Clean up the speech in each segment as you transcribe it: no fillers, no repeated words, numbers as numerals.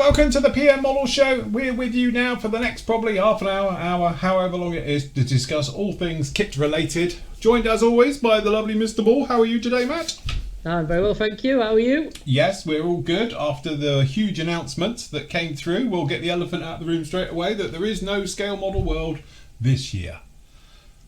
welcome to the PM Model Show. We're with you now for the next probably half an hour, however long it is, to discuss all things kit related. Joined as always by the lovely Mr. Ball. How are you today, Matt? I'm very well, thank you. How are you? Yes, we're all good. After the huge announcement that came through, we'll get the elephant out of the room straight away, that there is no Scale Model World this year.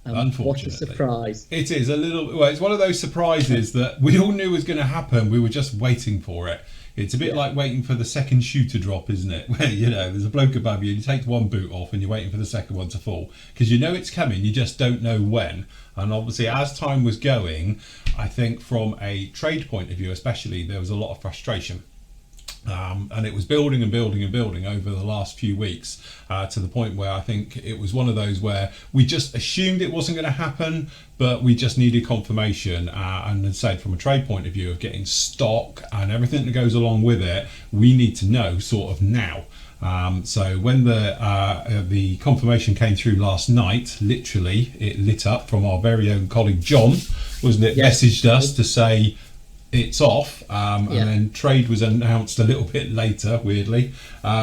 Unfortunately. What a surprise. It is a little, well, it's one of those surprises that we all knew was going to happen. We were just waiting for it. It's a bit like waiting for the second shoe to drop, isn't it? Where, you know, there's a bloke above you, you take one boot off and you're waiting for the second one to fall. Because you know it's coming, you just don't know when. And obviously, as time was going, I think from a trade point of view especially, there was a lot of frustration. And it was building and building and building over the last few weeks to the point where I think it was one of those where we just assumed it wasn't going to happen, but we just needed confirmation. And as I said, from a trade point of view of getting stock and everything that goes along with it, we need to know sort of now. So when the confirmation came through last night, literally it lit up from our very own colleague John, wasn't it? Yes. Messaged us to say it's off, and then trade was announced a little bit later. Weirdly,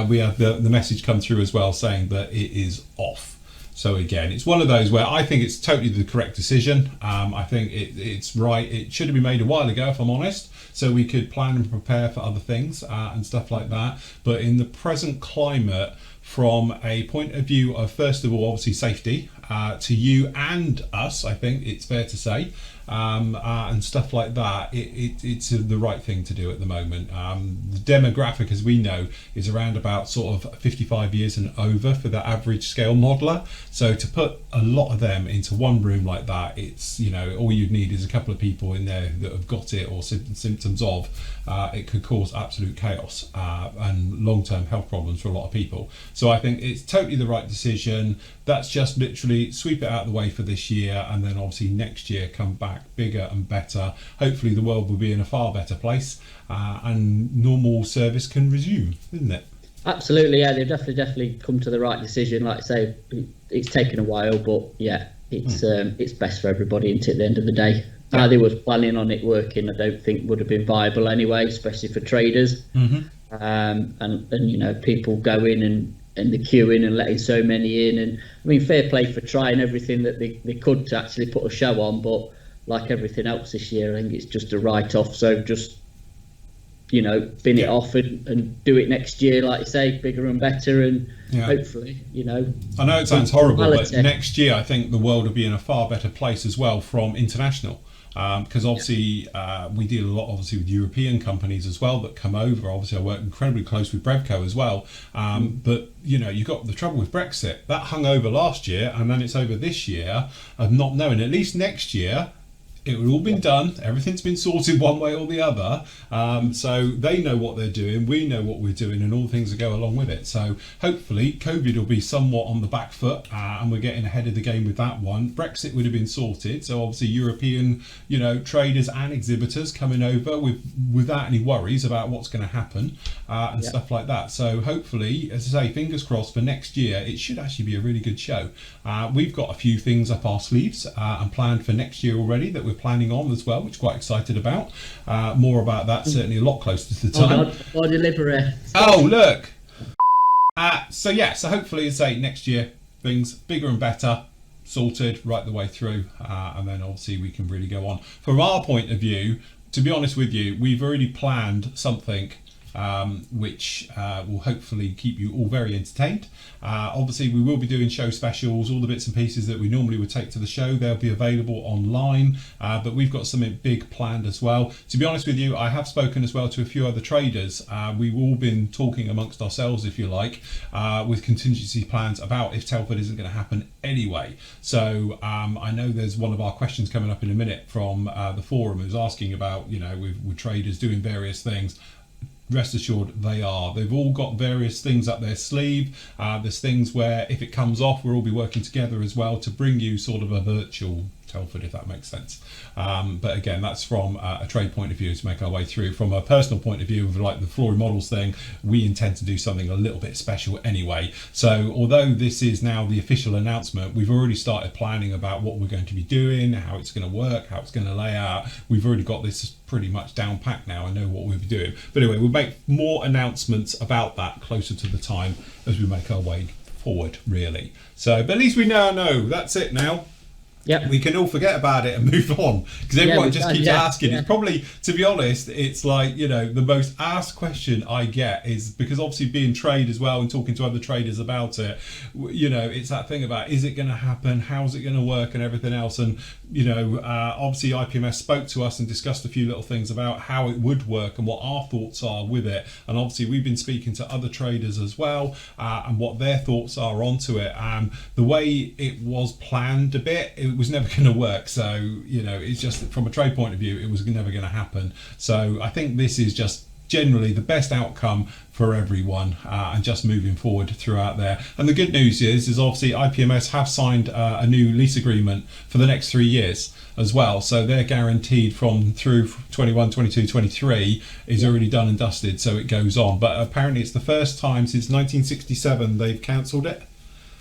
we had the message come through as well saying that it is off. So again, it's one of those where I think it's totally the correct decision. I think it's right. It should have been made a while ago, if I'm honest, so we could plan and prepare for other things and stuff like that. But in the present climate, from a point of view of, first of all, obviously safety to you and us, I think it's fair to say, and stuff like that, it's the right thing to do at the moment. The demographic, as we know, is around about sort of 55 years and over for the average scale modeler. So to put a lot of them into one room like that, it's, you know, all you'd need is a couple of people in there that have got it or symptoms of. It could cause absolute chaos and long-term health problems for a lot of people. So I think it's totally the right decision. That's just literally sweep it out of the way for this year, and then obviously next year come back bigger and better. Hopefully the world will be in a far better place and normal service can resume, isn't it? Absolutely, yeah. They've definitely come to the right decision. Like I say, it's taken a while, but yeah, it's best for everybody, isn't it, at the end of the day? How they was planning on it working, I don't think would have been viable anyway, especially for traders. And you know, people going and the queuing and letting so many in. And I mean, fair play for trying everything that they could to actually put a show on, but like everything else this year, I think it's just a write-off. So just, you know, bin it off and do it next year, like you say, bigger and better, and hopefully, you know. I know it sounds horrible, but next year I think the world will be in a far better place as well from international. Because obviously we deal a lot obviously with European companies as well that come over. Obviously I work incredibly close with Brevco as well, but you know, you've got the trouble with Brexit that hung over last year, and then it's over this year of not knowing. At least next year it would all been done, everything's been sorted one way or the other, so they know what they're doing, we know what we're doing, and all things that go along with it. So hopefully COVID will be somewhat on the back foot, and we're getting ahead of the game with that one. Brexit would have been sorted, so obviously European, you know, traders and exhibitors coming over without any worries about what's going to happen and stuff like that. So hopefully, as I say, fingers crossed for next year, it should actually be a really good show. We've got a few things up our sleeves and planned for next year already that we're planning on as well, which we're quite excited about. More about that certainly a lot closer to the time. Or delivery. Oh, look. So hopefully, as I say, next year things bigger and better, sorted right the way through, and then obviously we can really go on. From our point of view, to be honest with you, we've already planned something which will hopefully keep you all very entertained. Obviously we will be doing show specials, all the bits and pieces that we normally would take to the show, they'll be available online, but we've got something big planned as well. To be honest with you, I have spoken as well to a few other traders. We've all been talking amongst ourselves, if you like, with contingency plans about if Telford isn't going to happen anyway. So I know there's one of our questions coming up in a minute from the forum who's asking about, you know, with traders doing various things. Rest assured they are. They've all got various things up their sleeve. There's things where if it comes off, we'll all be working together as well to bring you sort of a virtual Telford, if that makes sense. But again, that's from a trade point of view to make our way through. From a personal point of view, of like the Flory Models thing, we intend to do something a little bit special anyway. So although this is now the official announcement, we've already started planning about what we're going to be doing, how it's going to work, how it's going to lay out. We've already got this pretty much down packed now. I know what we'll be doing. But anyway, we'll make more announcements about that closer to the time as we make our way forward, really. So, but at least we now know that's it now. Yep. We can all forget about it and move on, because everyone just keeps asking. It's probably, to be honest, it's like, you know, the most asked question I get is, because obviously being trade as well and talking to other traders about it, you know, it's that thing about, is it going to happen? How's it going to work and everything else? And, you know, obviously IPMS spoke to us and discussed a few little things about how it would work and what our thoughts are with it. And obviously we've been speaking to other traders as well, and what their thoughts are onto it. The way it was planned a bit, it was never going to work. So, you know, it's just from a trade point of view, it was never going to happen. So I think this is just generally the best outcome for everyone, and just moving forward throughout there. And the good news is obviously IPMS have signed a new lease agreement for the next 3 years as well. So they're guaranteed through 21, 22, 23 is already done and dusted. So it goes on. But apparently it's the first time since 1967 they've cancelled it.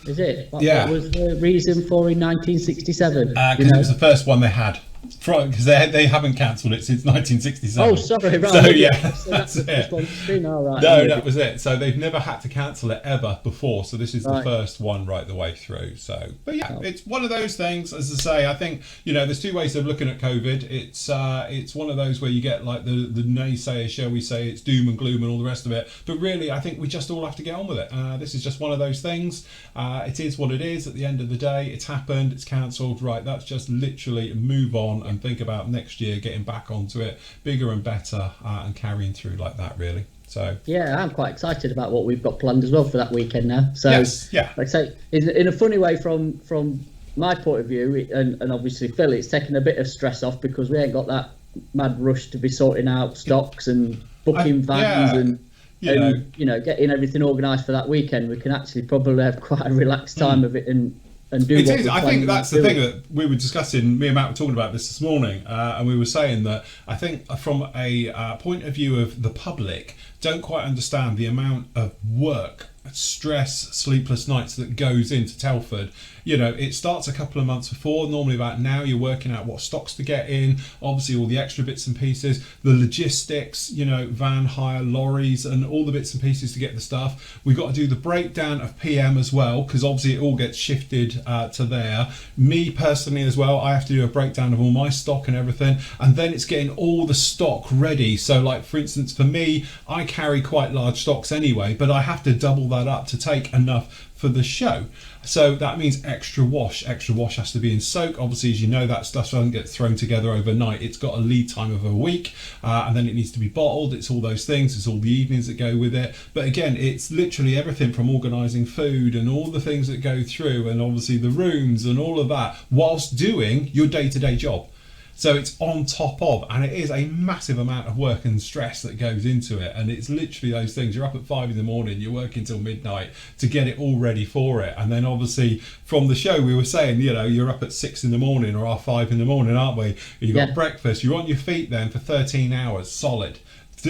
Is it? What was the reason for in 1967? Because it was the first one they had. Because they haven't cancelled it since 1967. Oh, sorry, right. So yeah, so that's the first one to spin. All right. No, that was it. So they've never had to cancel it ever before. So this is the first one right the way through. So, but yeah, it's one of those things. As I say, I think, you know, there's two ways of looking at COVID. It's one of those where you get like the naysayers, shall we say, it's doom and gloom and all the rest of it. But really, I think we just all have to get on with it. This is just one of those things. It is what it is. At the end of the day, it's happened. It's cancelled. Right. That's just literally move on and think about next year getting back onto it bigger and better, and carrying through like that, really. So yeah, I'm quite excited about what we've got planned as well for that weekend now. So yes, yeah, like I say, in a funny way from my point of view, and obviously Phil, it's taken a bit of stress off because we ain't got that mad rush to be sorting out stocks and booking vans and you know, getting everything organised for that weekend. We can actually probably have quite a relaxed time of it and do it is. I think that's the thing that we were discussing. Me and Matt were talking about this morning, and we were saying that I think from a point of view of the public, don't quite understand the amount of work, stress, sleepless nights that goes into Telford. You know, it starts a couple of months before. Normally about now you're working out what stocks to get in, obviously all the extra bits and pieces, the logistics, you know, van hire, lorries and all the bits and pieces to get the stuff. We've got to do the breakdown of PM as well, because obviously it all gets shifted to there. Me personally as well, I have to do a breakdown of all my stock and everything, and then it's getting all the stock ready. So like for instance for me, I carry quite large stocks anyway, but I have to double that up to take enough for the show. So that means extra wash has to be in soak. Obviously, as you know, that stuff doesn't get thrown together overnight. It's got a lead time of a week, and then it needs to be bottled. It's all those things. It's all the evenings that go with it. But again, it's literally everything from organising food and all the things that go through, and obviously the rooms and all of that, whilst doing your day-to-day job. So it's on top of, and it is a massive amount of work and stress that goes into it. And it's literally those things. You're up at 5 in the morning, you're working till midnight to get it all ready for it. And then obviously from the show, we were saying, you know, you're up at 6 in the morning or 5 in the morning, aren't we? You've got breakfast, you're on your feet then for 13 hours solid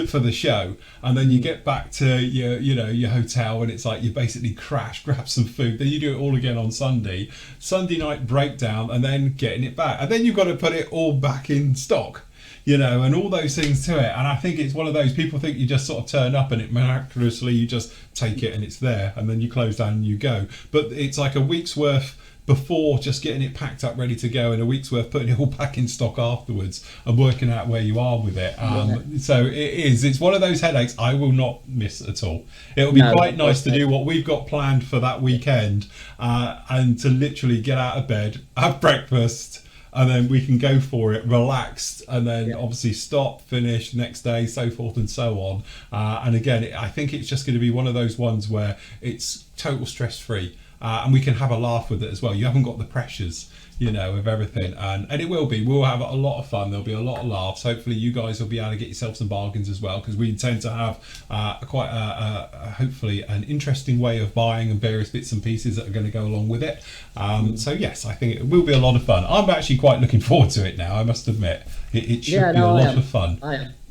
for the show, and then you get back to your hotel, and it's like you basically crash, grab some food, then you do it all again on Sunday night breakdown, and then getting it back, and then you've got to put it all back in stock, you know, and all those things to it. And I think it's one of those, people think you just sort of turn up and it miraculously you just take it and it's there, and then you close down and you go. But it's like a week's worth before just getting it packed up ready to go, and a week's worth putting it all back in stock afterwards and working out where you are with it. So it's one of those headaches I will not miss at all. It'll be quite nice to do what we've got planned for that weekend, and to literally get out of bed, have breakfast, and then we can go for it relaxed, and then obviously stop, finish next day, so forth and so on. And again, I think it's just going to be one of those ones where it's total stress free. And we can have a laugh with it as well. You haven't got the pressures, of everything, and it will be. We'll have a lot of fun. There'll be a lot of laughs. Hopefully, you guys will be able to get yourself some bargains as well, because we intend to have quite hopefully an interesting way of buying and various bits and pieces that are going to go along with it. So yes, I think it will be a lot of fun. I'm actually quite looking forward to it now, I must admit. It should be a lot of fun.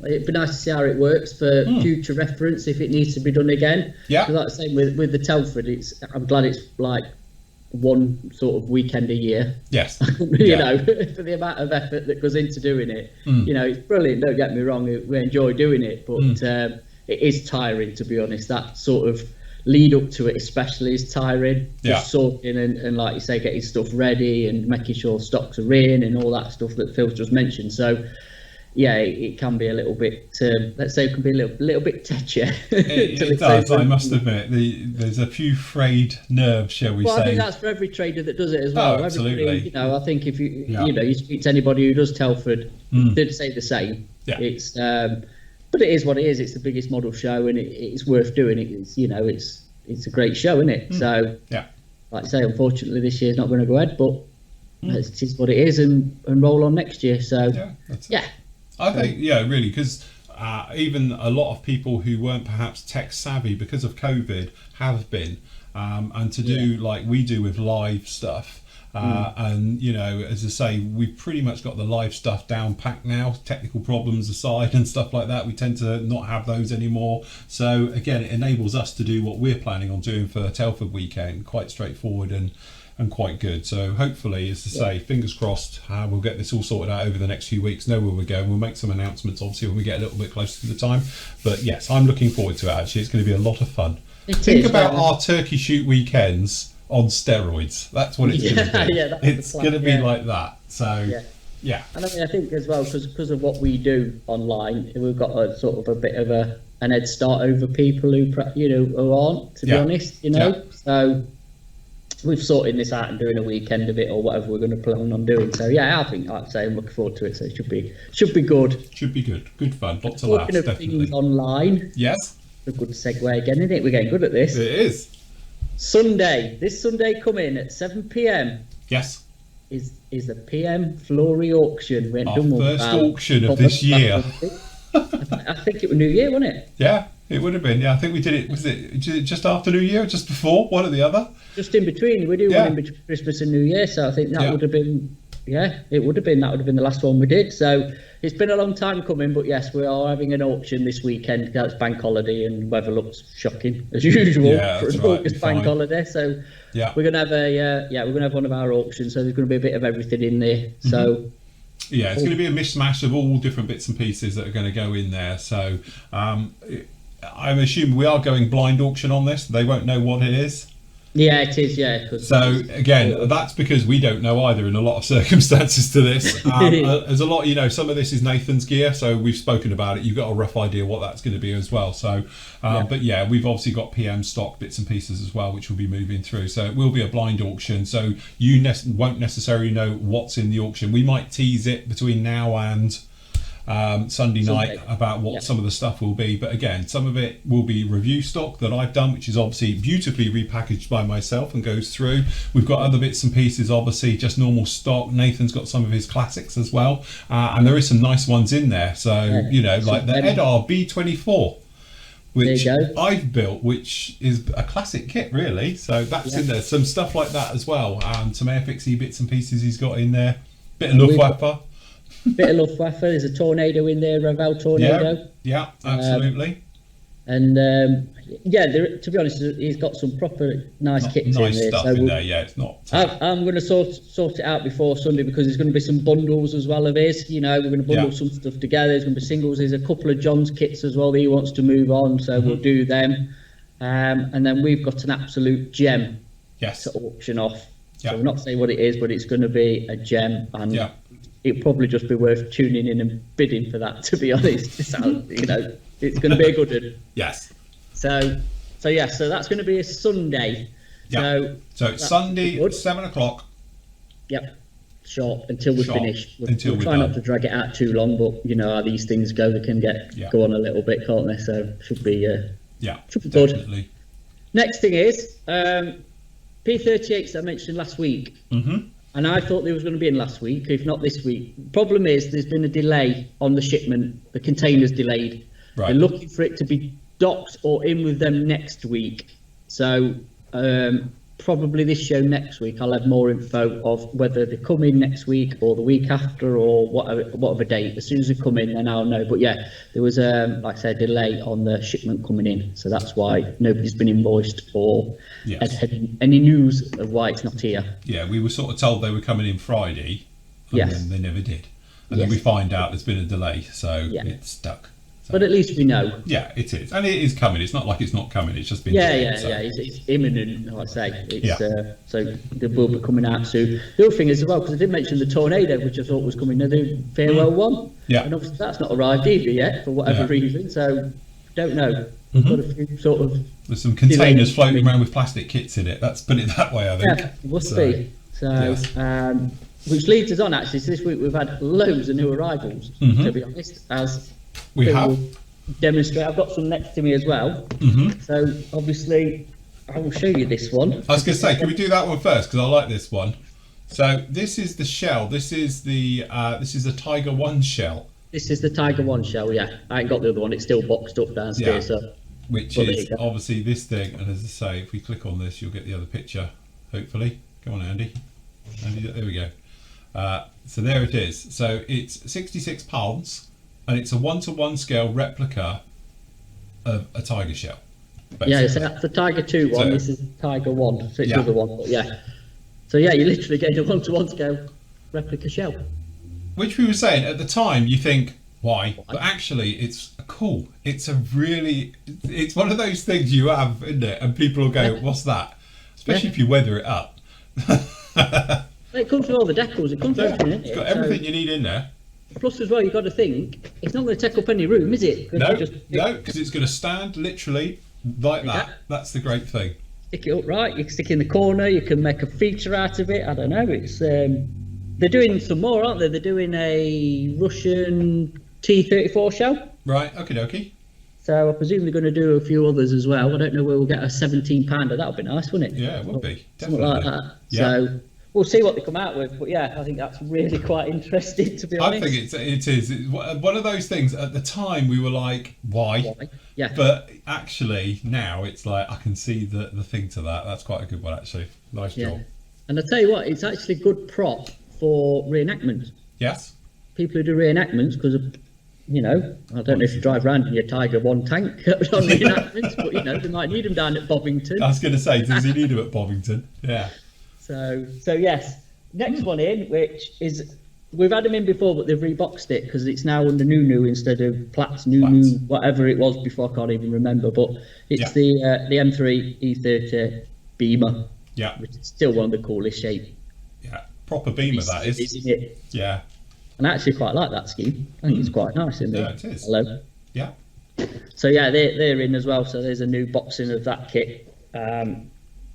It'd be nice to see how it works for future reference if it needs to be done again. Yeah. Like I say, with the Telford, I'm glad it's like one sort of weekend a year. Yes. you know, for the amount of effort that goes into doing it. It's brilliant. Don't get me wrong, we enjoy doing it, but it is tiring, to be honest. That sort of lead up to it especially is tiring. Just sorting and like you say, getting stuff ready and making sure stocks are in and all that stuff that Phil's just mentioned. So yeah, it can be a little bit let's say it can be a little bit tetchy. It does, I must admit. There's a few frayed nerves, shall we say. I think that's for every trader that does it as well. Absolutely. I think if you speak to anybody who does Telford, they'd say the same. It's but it is what it is. It's the biggest model show, and it's worth doing. It's a great show, isn't it? So, like I say, unfortunately, this year's not going to go ahead, but it is what it is, and roll on next year. So, I think, really, because even a lot of people who weren't perhaps tech savvy because of COVID have been, and to do like we do with live stuff. And as I say, we've pretty much got the live stuff down packed now, technical problems aside and stuff like that. We tend to not have those anymore. So again, it enables us to do what we're planning on doing for Telford weekend, quite straightforward and quite good. So hopefully, as I say, fingers crossed, we'll get this all sorted out over the next few weeks, know where we're going. We'll make some announcements obviously when we get a little bit closer to the time, but yes, I'm looking forward to it. Actually, it's going to be a lot of fun. Think about our turkey shoot weekends on steroids. That's what it's going to be. It's going to be like that. So and I think as well, because of what we do online, we've got a sort of a bit of an head start over people who aren't, to be honest. So we've sorted this out and doing a weekend of it or whatever we're going to plan on doing. So I think, like I say, I'm looking forward to it. So it should be good. Should be good fun. Lots of laughs. Talking of things online. Yes. A good segue again, isn't it? We're getting good at this. It is. This Sunday coming at 7 p.m. Yes. Is the PM Flory auction. We Our first auction of this year. I think it was New Year, wasn't it? Yeah, it would have been. Yeah, I think we did it. Was it just after New Year, or just before, one or the other? Just in between. We do one in between Christmas and New Year, so I think that would have been. Yeah, it would have been. That would have been the last one we did. So it's been a long time coming, but yes, we are having an auction this weekend. That's bank holiday, and weather looks shocking as usual for an August bank holiday. So we're gonna have we're gonna have one of our auctions. So there's gonna be a bit of everything in there. So it's going to be a mishmash of all different bits and pieces that are going to go in there. So I'm assuming we are going blind auction on this. They won't know what it is. Yeah, it is. Yeah. So again, that's because we don't know either in a lot of circumstances to this. There's a lot, some of this is Nathan's gear, so we've spoken about it. You've got a rough idea what that's going to be as well. So, but we've obviously got PM stock bits and pieces as well, which we'll be moving through. So it will be a blind auction. So you won't necessarily know what's in the auction. We might tease it between now and Sunday night about what some of the stuff will be, but again, some of it will be review stock that I've done, which is obviously beautifully repackaged by myself and goes through. We've got other bits and pieces, obviously just normal stock. Nathan's got some of his classics as well, and there is some nice ones in there. So like the Edar B24, which I've built, which is a classic kit really. So that's in there. Some stuff like that as well. Some Airfixy bits and pieces he's got in there. Bit of Luftwaffe. Bit of Luftwaffe. There's a Tornado in there, Revell Tornado. Yeah, absolutely. And to be honest, he's got some proper nice kits nice in there. Stuff in there. Yeah, it's not. I'm going to sort it out before Sunday because there's going to be some bundles as well of his. We're going to bundle some stuff together. There's going to be singles. There's a couple of John's kits as well that he wants to move on, so we'll do them. And then we've got an absolute gem to auction off. So we're not saying what it is, but it's going to be a gem, and it'd probably just be worth tuning in and bidding for that, to be honest. It's going to be a good one. Yes. So that's going to be a Sunday. Yeah. So it's Sunday at 7 o'clock. Yep. Short until we're finished. We'll try not to drag it out too long, but you know how these things go. They can go on a little bit, can't they? So should be definitely. Good. Next thing is P38s that I mentioned last week. And I thought they was going to be in last week, if not this week. Problem is, there's been a delay on the shipment. The container's delayed. Right. They're looking for it to be docked or in with them next week. So probably this show next week, I'll have more info of whether they come in next week or the week after or whatever date. As soon as they come in, then I'll know. But yeah, there was, like I said, a delay on the shipment coming in. So that's why nobody's been invoiced or had any news of why it's not here. Yeah, we were sort of told they were coming in Friday, and then they never did. And then we find out there's been a delay, so it's stuck. So, but at least we know. Yeah, it is, and it is coming. It's not like it's not coming. It's just been delayed, It's imminent. I'd say. It's, so they will be coming out soon. The other thing is as well, because I did mention the tornado, which I thought was coming. The farewell one. Yeah. And obviously that's not arrived either yet for whatever reason. So don't know. Got a few sort of. There's some containers floating around with plastic kits in it. Let's put it that way, I think. Yeah, must be. So. Which leads us on actually. So this week we've had loads of new arrivals. To be honest, as we have demonstrate. I've got some next to me as well. So obviously, I will show you this one. I was going to say, can we do that one first? Because I like this one. So this is the shell. This is the Tiger One shell. This is the Tiger One shell. Yeah, I ain't got the other one. It's still boxed up downstairs. Yeah. So. Which is obviously this thing. And as I say, if we click on this, you'll get the other picture. Hopefully, come on, Andy. There we go. So there it is. So it's £66. And it's a 1-to-1 scale replica of a tiger shell. Basically. Yeah, so that's the Tiger 2 one. This is Tiger 1. So it's the other one. But yeah. So yeah, you're literally getting a 1-to-1 scale replica shell. Which we were saying at the time, you think, why? But actually, it's cool. It's it's one of those things you have, isn't it? And people will go, what's that? Especially if you weather it up. It comes with all the decals. It comes with everything, isn't it? It's got everything you need in there. Plus, as well, you've got to think, it's not going to take up any room, is it? No, because it's going to stand literally like that. That's the great thing. Stick it upright, you can stick it in the corner, you can make a feature out of it. I don't know, it's they're doing some more, aren't they? They're doing a Russian T-34 shell. Right, okie dokie. So I presume they're going to do a few others as well. I don't know where we'll get a 17-pounder. That would be nice, wouldn't it? Yeah, it would be. Something Definitely. like that. Yeah. So we'll see what they come out with, but yeah, I think that's really quite interesting, to be honest. I think it is. It's one of those things. At the time, we were like, "Why?" Yeah. But actually, now it's like I can see the thing to that. That's quite a good one, actually. Nice job. And I tell you what, it's actually a good prop for reenactments. Yes. People who do reenactments, because I don't know if you drive around in your Tiger One tank on reenactments, but they might need them down at Bovington. I was going to say, does he need them at Bovington? Yeah. So yes, next one in, which is, we've had them in before, but they've reboxed it because it's now under new instead of Platts new whatever it was before. I can't even remember, but it's the M3 E30 Beamer. Yeah. Which is still one of the coolest shape. Yeah, proper Beamer that is. Isn't it? Yeah. And I actually quite like that scheme. I think it's quite nice in there. Yeah, it is. Hello. Yeah. So yeah, they're in as well. So there's a new boxing of that kit.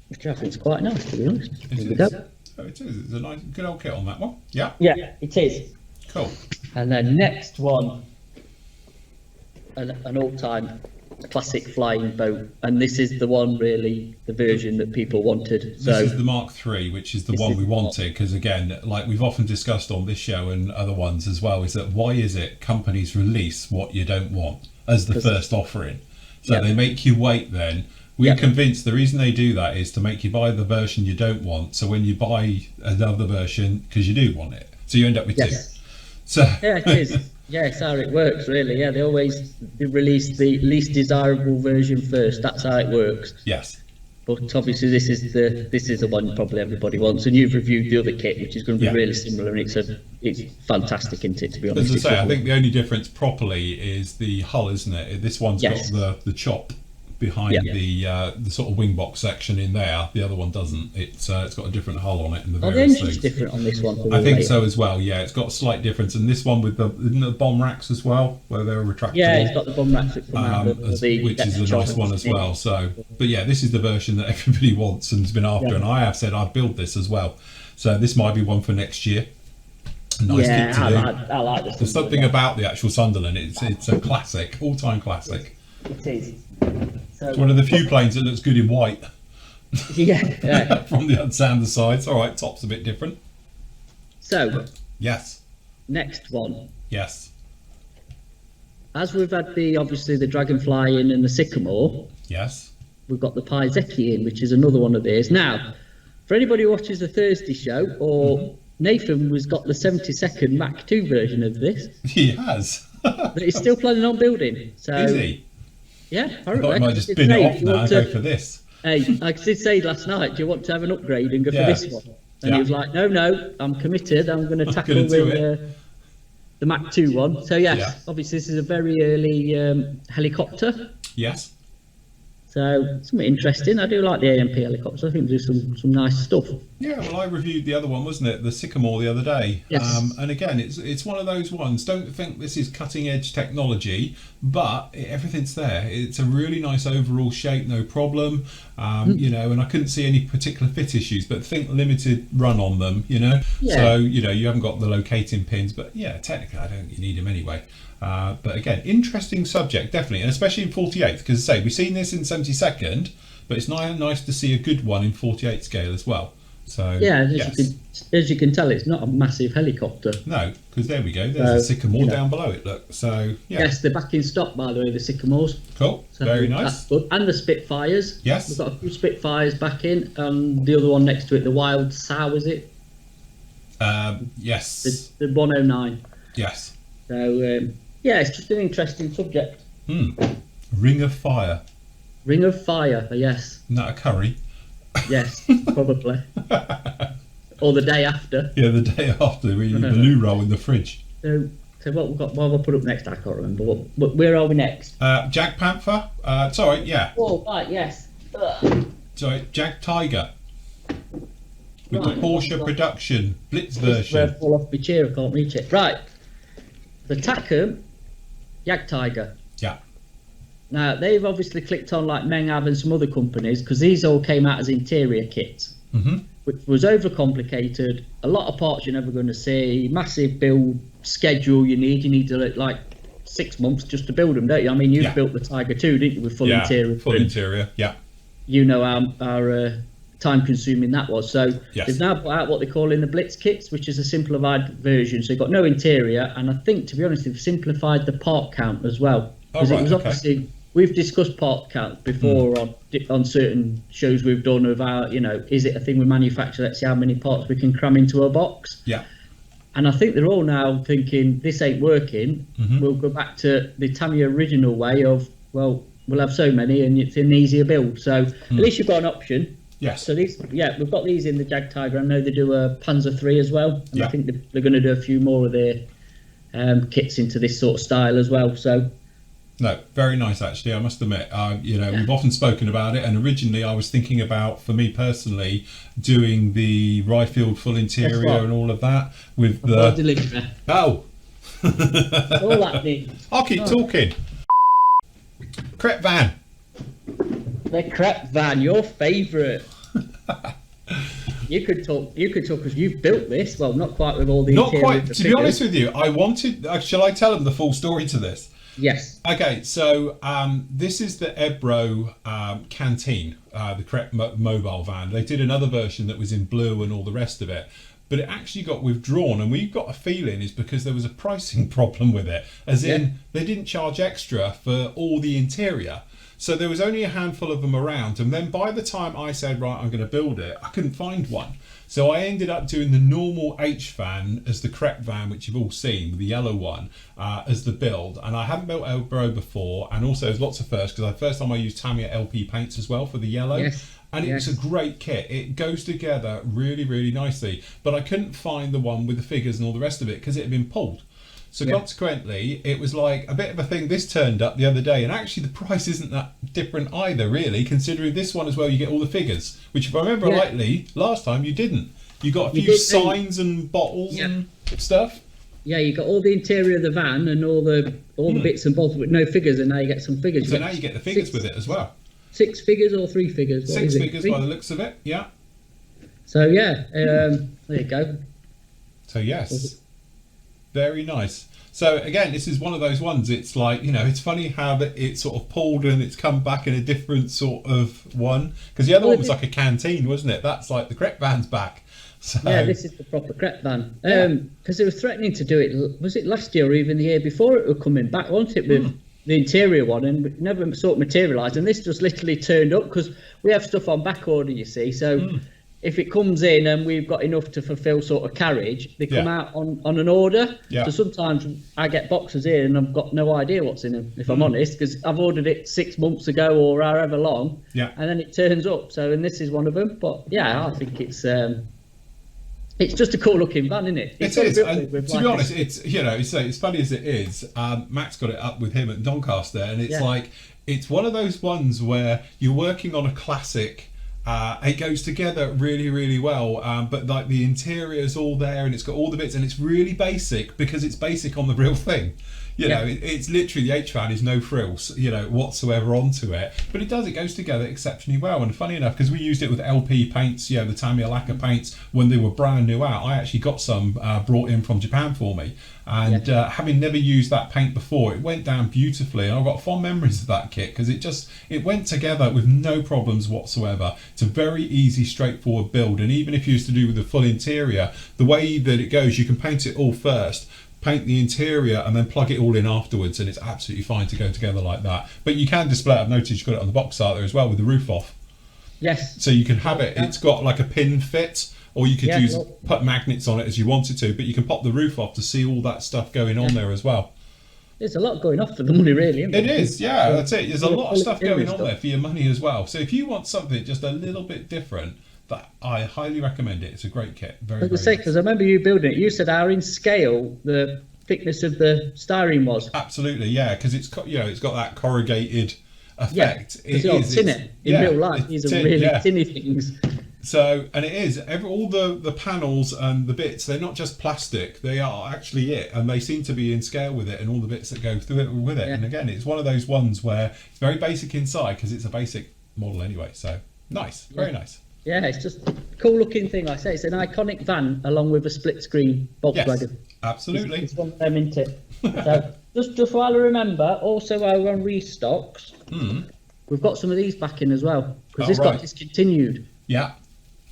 Which I think is quite nice, to be honest. It is. Oh, it is. It's a nice, good old kit on that one. Yeah. Yeah, it is. Cool. And then next one, an all-time classic flying boat, and this is the one, really, the version that people wanted. So this is the Mark III, which is the one we wanted, because again, like we've often discussed on this show and other ones as well, is that why is it companies release what you don't want as the first offering? So they make you wait then. We're convinced the reason they do that is to make you buy the version you don't want. So when you buy another version, because you do want it, so you end up with two. So yeah, it is. Yeah, it's how it works, really. Yeah, they release the least desirable version first. That's how it works. Yes. But obviously, this is the one probably everybody wants. And you've reviewed the other kit, which is going to be really similar, and it's fantastic, isn't it? To be honest. As I say, I think the only difference properly is the hull, isn't it? This one's got the chop behind the sort of wing box section in there. The other one doesn't. It's got a different hull on it and the various the engine's different on this one. I think so as well. Yeah, it's got a slight difference, and this one with the bomb racks as well, where they're retractable. Yeah, it's got the bomb racks that come out, which is a nice one as well. So, but yeah, this is the version that everybody wants and's been after, and I have said I'd build this as well. So this might be one for next year. Nice kit to do. I like this. There's something about the actual Sunderland. It's a classic, all-time classic. It is. So, it's one of the few planes that looks good in white. Yeah. From the underside. It's all right. Top's a bit different. So, Yes. next one. Yes. As we've had obviously the Dragonfly in and the Sycamore, Yes. we've got the Piezeki in, which is another one of these. Now, for anybody who watches the Thursday show, or Nathan was got the 72nd Mac 2 version of this. He has. That he's still planning on building. So, Is he? Yeah, I apparently. might just bin it off now and go for this. Hey, I did say last night, do you want to have an upgrade and go for this one? And he was like, no, I'm committed. I'm going to tackle the Mac 2 one. So yes, obviously this is a very early helicopter. Yes. So something interesting. I do like the AMP helicopters. I think they do some nice stuff. Yeah, well, I reviewed the other one, wasn't it? The Sycamore the other day. Yes. And again, it's one of those ones. Don't think this is cutting edge technology, but everything's there. It's a really nice overall shape, no problem. You know, and I couldn't see any particular fit issues, but think limited run on them, you know. Yeah. So, you know, you haven't got the locating pins, but yeah, technically I don't think you need them anyway. But again, interesting subject, definitely, and especially in 48th, because say we've seen this in 72nd, but it's nice to see a good one in 48 scale as well. So yeah, as you can tell, it's not a massive helicopter. No, because there we go. There's a Sycamore down below it. Look, so yeah. Yes, they're back in stock, by the way, the Sycamores. Cool, so very nice. That's good. And the Spitfires. Yes, we've got a few Spitfires back in. The other one next to it, the Wild Sow, is it? Yes. The 109. Yes. So yeah, it's just an interesting subject. Ring of Fire. Ring of Fire, yes. Isn't that a curry? Yes, probably. Or the day after. Yeah, the day after we eat the loo roll in the fridge. So what we've got? What have I put up next? I can't remember. Where are we next? Jag Panther. Sorry, yeah. Oh, right, yes. Sorry, Jag Tiger. With the Porsche production Blitz version. Fall off my chair, I can't reach it. Right. The Tacom Jag Tiger. Yeah. Now, they've obviously clicked on like Mengav and some other companies because these all came out as interior kits, which was overcomplicated. A lot of parts you're never going to see. Massive build schedule you need. You need to like 6 months just to build them, don't you? I mean, you built the Tiger 2, didn't you, with full interior? Full interior, yeah. You know how time consuming that was. So they've now put out what they call in the Blitz kits, which is a simplified version. So you've got no interior, and I think, to be honest, they've simplified the part count as well. Because it was obviously, we've discussed part count before on certain shows we've done of our, you know, is it a thing we manufacture? Let's see how many parts we can cram into a box. Yeah. And I think they're all now thinking this ain't working. We'll go back to the Tamiya original way of, well, we'll have so many and it's an easier build. So at least you've got an option. Yes. So these, we've got these in the Jag Tiger. I know they do a Panzer III as well. And I think they're going to do a few more of their kits into this sort of style as well. So. No, very nice actually, I must admit. You know, we've often spoken about it, and originally I was thinking about, for me personally, doing the Ryfield full interior and all of that with the delivery. Oh. All that needs. I'll keep talking. Crep van. The Crep van, your favourite. You could talk because you've built this. Well, not quite with all the. Not quite. To be honest with you, I wanted. Shall I tell them the full story to this? Yes. Okay, so this is the Ebro canteen, the Crep mobile van. They did another version that was in blue and all the rest of it, but it actually got withdrawn, and we've got a feeling is because there was a pricing problem with it, as in they didn't charge extra for all the interior. So there was only a handful of them around, and then by the time I said, right, I'm going to build it, I couldn't find one. So I ended up doing the normal H van as the Crep van, which you've all seen, the yellow one, as the build. And I haven't built Elbro before, and also there's lots of firsts, because the first time I used Tamiya LP paints as well for the yellow. Yes. And it was a great kit. It goes together really, really nicely. But I couldn't find the one with the figures and all the rest of it, because it had been pulled. So consequently, it was like a bit of a thing. This turned up the other day, and actually the price isn't that different either, really, considering this one as well, you get all the figures, which if I remember rightly, last time you didn't. You got a few signs and bottles and stuff. Yeah, you got all the interior of the van and all the bits and bobs with no figures, and now you get some figures. So now you get the figures with it as well. 6 figures or 3 figures? Six figures by the looks of it, yeah. So there you go. So yes. Very nice. So again, this is one of those ones. It's like, it's funny how that it sort of pulled and it's come back in a different sort of one, because the other one was like a canteen, wasn't it? That's like the Crep van's back. So yeah, this is the proper Crep van. Because they were threatening to do it. Was it last year or even the year before? It was coming back, wasn't it, with the interior one, and it never sort of materialised. And this just literally turned up because we have stuff on back order, you see. So if it comes in and we've got enough to fulfil sort of carriage, they come out on an order. Yeah. So sometimes I get boxes here and I've got no idea what's in them, if I'm honest, because I've ordered it 6 months ago or however long, Yeah. and then it turns up. So, and this is one of them. But yeah, I think it's just a cool looking van, isn't it? It is. And to be honest, it's funny as it is. Max got it up with him at Doncaster, and it's like, it's one of those ones where you're working on a classic. It goes together really, really well, but like the interior's all there, and it's got all the bits, and it's really basic because it's basic on the real thing. It's literally, the H-Fan is no frills, whatsoever onto it, but it goes together exceptionally well. And funny enough, because we used it with LP paints, the Tamiya lacquer paints, when they were brand new out, I actually got some brought in from Japan for me. And having never used that paint before, it went down beautifully, and I've got fond memories of that kit because it went together with no problems whatsoever. It's a very easy, straightforward build, and even if you used to do with the full interior, the way that it goes, you can paint it all first, paint the interior, and then plug it all in afterwards, and it's absolutely fine to go together like that. But you can display it. I've noticed you've got it on the box art there as well with the roof off. Yes. So you can have it. It's got like a pin fit, or you could put magnets on it as you wanted to, but you can pop the roof off to see all that stuff going on there as well. There's a lot going off for the money, really, isn't it? It is, yeah, that's it. There's a lot of stuff going on there for your money as well. So if you want something just a little bit different, that I highly recommend it. It's a great kit. Very, very nice. Because I remember you building it. You said how in scale the thickness of the styrene was. Absolutely, yeah, because it's got that corrugated effect. Yeah, it's tin it in real life. These are really tinny things. So, and it is all the panels and the bits. They're not just plastic; they are actually it, and they seem to be in scale with it, and all the bits that go through it with it. Yeah. And again, it's one of those ones where it's very basic inside because it's a basic model anyway. So nice, very nice. Yeah, it's just a cool looking thing. Like I say, it's an iconic van along with a split screen Volkswagen. Yes, absolutely. It's one of them, isn't it? So just while I remember, also while we're on restocks, we've got some of these back in as well because this got discontinued. Yeah.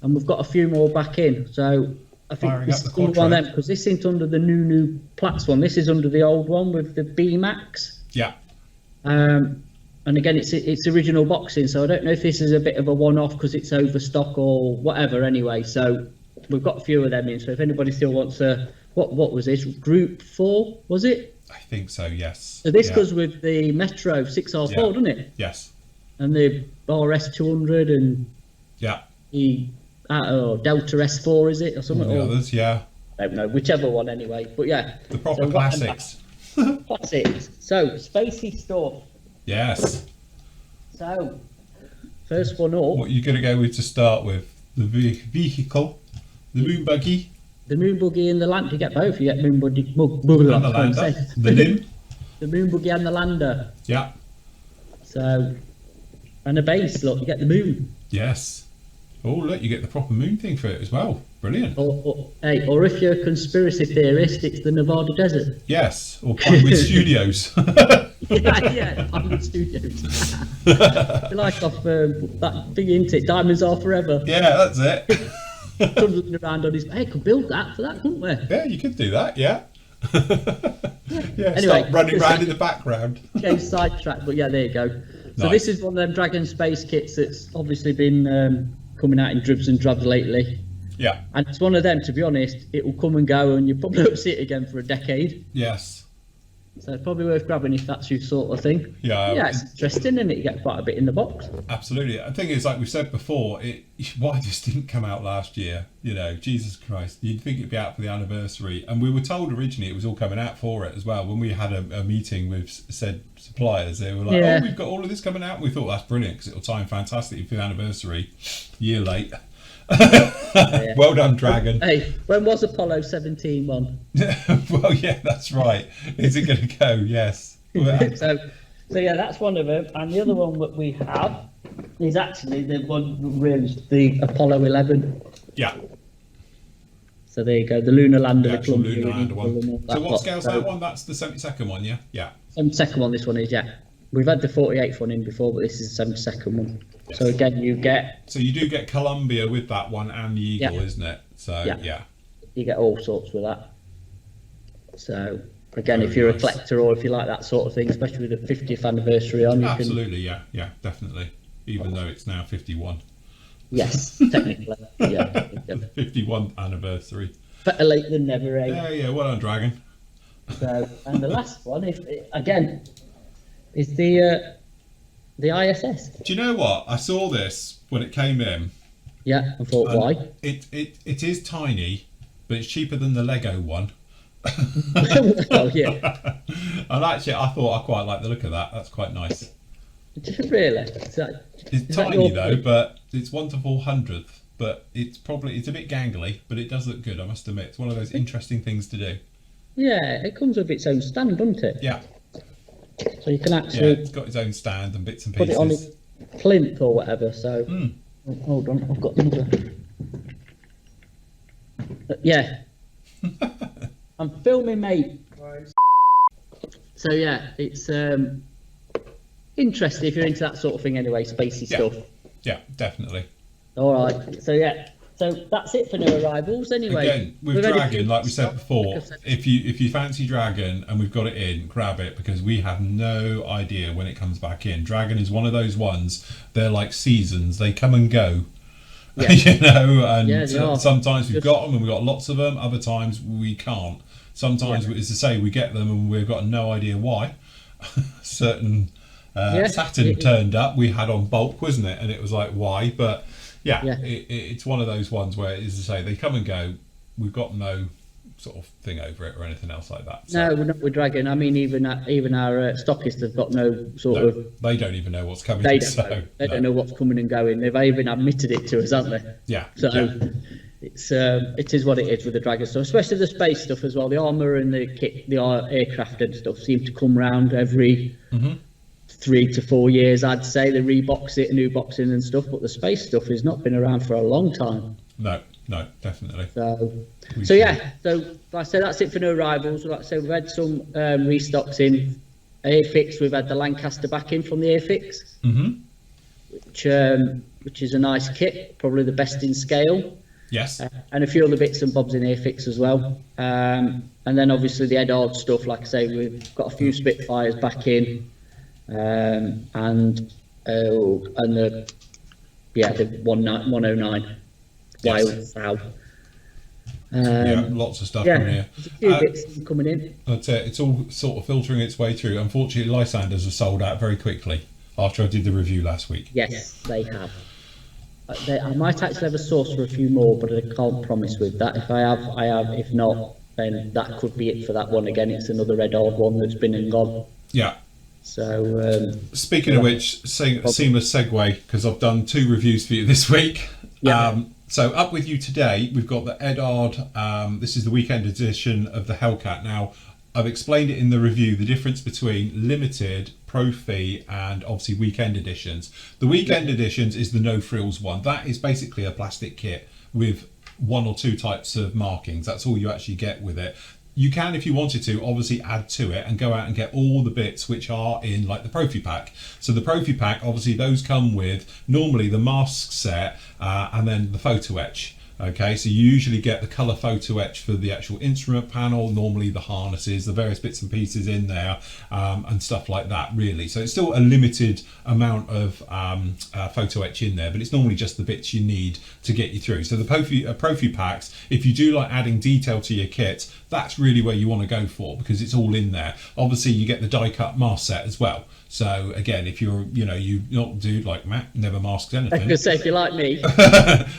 And we've got a few more back in. So I think this is one of them because this isn't under the new Platts one. This is under the old one with the B-Max. Yeah. And again, it's original boxing, so I don't know if this is a bit of a one-off because it's overstock or whatever. Anyway, so we've got a few of them in. So if anybody still wants what was this? Group 4 was it? I think so. Yes. So this goes with the Metro 6R4, doesn't it? Yes. And the RS 200 and the Delta S4 is it or something? All the others, I don't know, whichever one anyway. But yeah, the proper classics. Classics. So spacey stuff. Yes. So, first one up. What are you going to go with to start with? The vehicle, the moon buggy. The moon buggy and the lander. You get both. You get moon buggy and the lander. The limb. The moon buggy and the lander. Yeah. So, and a base. Look, you get the moon. Yes. Oh, look, you get the proper moon thing for it as well. Brilliant. Or if you're a conspiracy theorist, it's the Nevada desert. Yes. Or Pinewood Studios. Pinewood Studios. Like off that big intake, Diamonds Are Forever. Yeah, that's it. Tumbling around on his. Hey, could build that for that, couldn't we? Yeah, you could do that. Yeah. Anyway, start running around in the background. Getting sidetracked, but yeah, there you go. So this is one of them Dragon Space kits that's obviously been coming out in dribs and drabs lately. Yeah. And it's one of them, to be honest, it will come and go and you probably won't see it again for a decade. Yes. So it's probably worth grabbing if that's your sort of thing. Yeah. It's interesting, and you get quite a bit in the box. Absolutely. The thing is, like we said before, why this didn't come out last year, Jesus Christ, you'd think it'd be out for the anniversary. And we were told originally it was all coming out for it as well. When we had a meeting with said suppliers, they were like, we've got all of this coming out. And we thought that's brilliant because it'll time fantastically for the anniversary. Year late. Well done, Dragon. Hey, when was Apollo 17 one? Well, yeah, that's right. Is it going to go? Yes. So yeah, that's one of them. And the other one that we have is actually the one really the Apollo 11. Yeah. So there you go, the Lunar Lander, the actual Columbia, Lunar Lander one. and all that So what lot. scale's that one? That's the 72nd one, yeah? Yeah. 72nd one, this one is, yeah. We've had the 48th one in before, but this is the 72nd one. Yes. So again, you get... So you do get Columbia with that one and the Eagle, isn't it? So, yeah. You get all sorts with that. So, again, if you're a collector or if you like that sort of thing, especially with the 50th anniversary on... Absolutely, yeah, definitely. Even though it's now 51. Yes, technically, yeah. 51th anniversary. Better late than never, eh? Yeah, well done, Dragon. So, and the last one, is the ISS. Do you know what? I saw this when it came in. Yeah, I thought, why? It is tiny, but it's cheaper than the Lego one. Oh, yeah. And actually, I thought I quite like the look of that. That's quite nice. Really? It's tiny though, but it's 1 to 400th. But it's a bit gangly, but it does look good, I must admit. It's one of those interesting things to do. Yeah, it comes with its own stand, doesn't it? Yeah. So you can actually... Yeah, it's got its own stand and bits and pieces. Put it on its plinth or whatever, so... Oh, hold on, I've got another... Yeah. I'm filming, mate. So yeah, it's interesting if you're into that sort of thing anyway, spacey stuff. Yeah, definitely. All right, so yeah. So that's it for new arrivals anyway. Again, with Dragon, like we said before, if you fancy Dragon and we've got it in, grab it, because we have no idea when it comes back in. Dragon is one of those ones, they're like seasons, they come and go. Yeah. You know, and sometimes we've got them and we've got lots of them, other times we can't. Sometimes, as I say, we get them and we've got no idea why. Certain Saturn turned up, we had on bulk, wasn't it? And it was like, why? But it's one of those ones where, as I say, they come and go. We've got no sort of thing over it or anything else like that. So. No, we're not with Dragon. I mean, even our stockists have got no sort of... They don't even know what's coming. They don't know what's coming and going. They've even admitted it to us, haven't they? Yeah. So it is what it is with the Dragon stuff, especially the space stuff as well. The armour and the kit, the aircraft and stuff seem to come round every 3 to 4 years, I'd say. They rebox it, new boxing and stuff, but the space stuff has not been around for a long time. No, definitely. So like I said, that's it for new arrivals. Like I said, we've had some restocks in Airfix. We've had the Lancaster back in from the Airfix, which is a nice kit, probably the best in scale. Yes. And a few other bits and bobs in Airfix as well. And then obviously the Edard stuff, like I say, we've got a few Spitfires back in, and the 109. Wild fowl. Lots of stuff in here. There's a few bits coming in. But it's all sort of filtering its way through. Unfortunately, Lysanders are sold out very quickly after I did the review last week. Yes, they have. I might actually have a source for a few more, but I can't promise with that. If I have, I have. If not, then that could be it for that one again. It's another red odd one that's been and gone. Yeah. So speaking of which, seamless segue, because I've done 2 reviews for you this week. Yeah. So up with you today, we've got the Edard. This is the weekend edition of the Hellcat. Now, I've explained it in the review, the difference between limited, pro-fee, and obviously weekend editions. The weekend editions is the no frills one. That is basically a plastic kit with 1 or 2 types of markings. That's all you actually get with it. You can, if you wanted to, obviously add to it and go out and get all the bits which are in like the Profi pack. So the Profi pack, obviously those come with normally the mask set and then the photo etch. Okay, so you usually get the colour photo etch for the actual instrument panel, normally the harnesses, the various bits and pieces in there, and stuff like that, really. So it's still a limited amount of photo etch in there, but it's normally just the bits you need to get you through. So the Profi packs, if you do like adding detail to your kit, that's really where you want to go for, because it's all in there. Obviously, you get the die-cut mask set as well. So again, if you're, you not dude like Matt, never masks anything. I was going to say, if you're like me,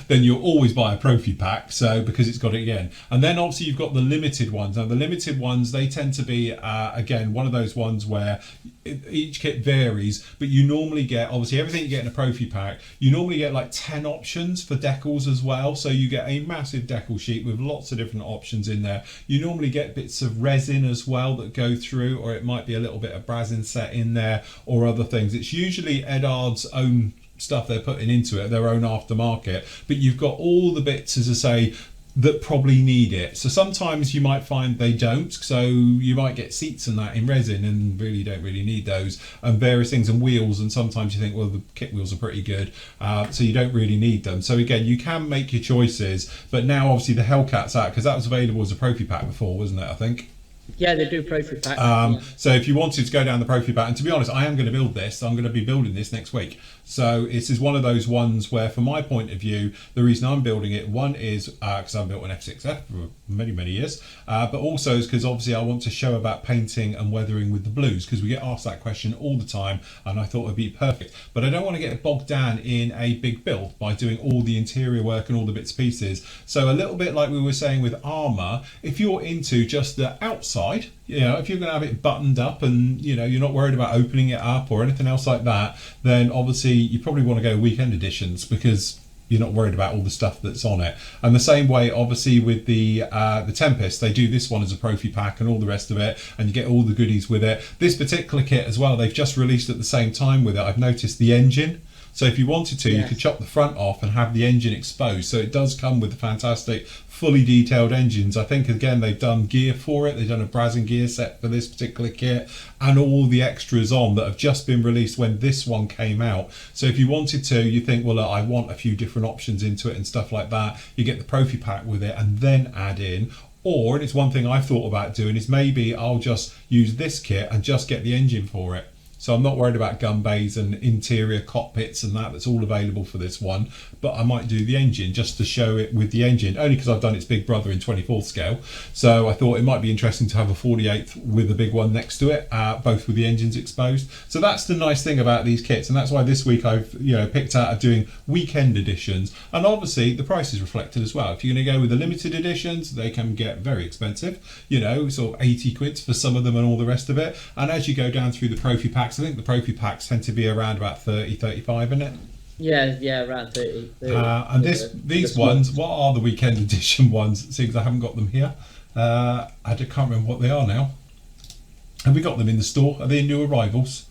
then you'll always buy a Profi pack. So because it's got it again, and then obviously you've got the limited ones. Now the limited ones, they tend to be again one of those ones where each kit varies, but you normally get obviously everything you get in a Profi pack. You normally get like 10 options for decals as well. So you get a massive decal sheet with lots of different options in there. You normally get bits of resin as well that go through, or it might be a little bit of Brazin set in there, or other things. It's usually Edard's own stuff they're putting into it, their own aftermarket, but you've got all the bits, as I say, that probably need it. So sometimes you might find they don't. So you might get seats and that in resin and really don't really need those, and various things, and wheels. And sometimes you think, well, the kit wheels are pretty good, so you don't really need them. So again, you can make your choices. But now obviously the Hellcat's out, because that was available as a Profi pack before, wasn't it? I think. Yeah, they do Profi pack. So if you wanted to go down the Profi pack, and to be honest, I am going to build this. I'm going to be building this next week. So this is one of those ones where, from my point of view, the reason I'm building it, one is because I've built an F6F for many years, but also is because obviously I want to show about painting and weathering with the blues, because we get asked that question all the time, and I thought it would be perfect. But I don't want to get bogged down in a big build by doing all the interior work and all the bits and pieces. So a little bit like we were saying with armour, if you're into just the outside, you know, if you're going to have it buttoned up and, you know, you're not worried about opening it up or anything else like that, then obviously you probably want to go weekend editions, because you're not worried about all the stuff that's on it. And the same way, obviously, with the Tempest, they do this one as a Profi pack and all the rest of it, and you get all the goodies with it. This particular kit as well, they've just released at the same time with it, I've noticed, the engine. So if you wanted to, you could chop the front off and have the engine exposed. So it does come with fantastic, fully detailed engines. I think, again, they've done gear for it. They've done a Brazen gear set for this particular kit, and all the extras on that have just been released when this one came out. So if you wanted to, you think, well, look, I want a few different options into it and stuff like that, you get the Profi pack with it and then add in. Or, and it's one thing I've thought about doing, is maybe I'll just use this kit and just get the engine for it. So I'm not worried about gun bays and interior cockpits and that's all available for this one. But I might do the engine just to show it with the engine, only because I've done its big brother in 24th scale. So I thought it might be interesting to have a 48th with a big one next to it, both with the engines exposed. So that's the nice thing about these kits, and that's why this week I've picked out of doing weekend editions. And obviously the price is reflected as well. If you're going to go with the limited editions, they can get very expensive, sort of 80 quid for some of them and all the rest of it. And as you go down through the Profi packs, I think the Profi packs tend to be around about 30, 35, isn't it? Yeah, around 30. And these ones, what are the weekend edition ones? See, because I haven't got them here. I can't remember what they are now. Have we got them in the store? Are they new arrivals?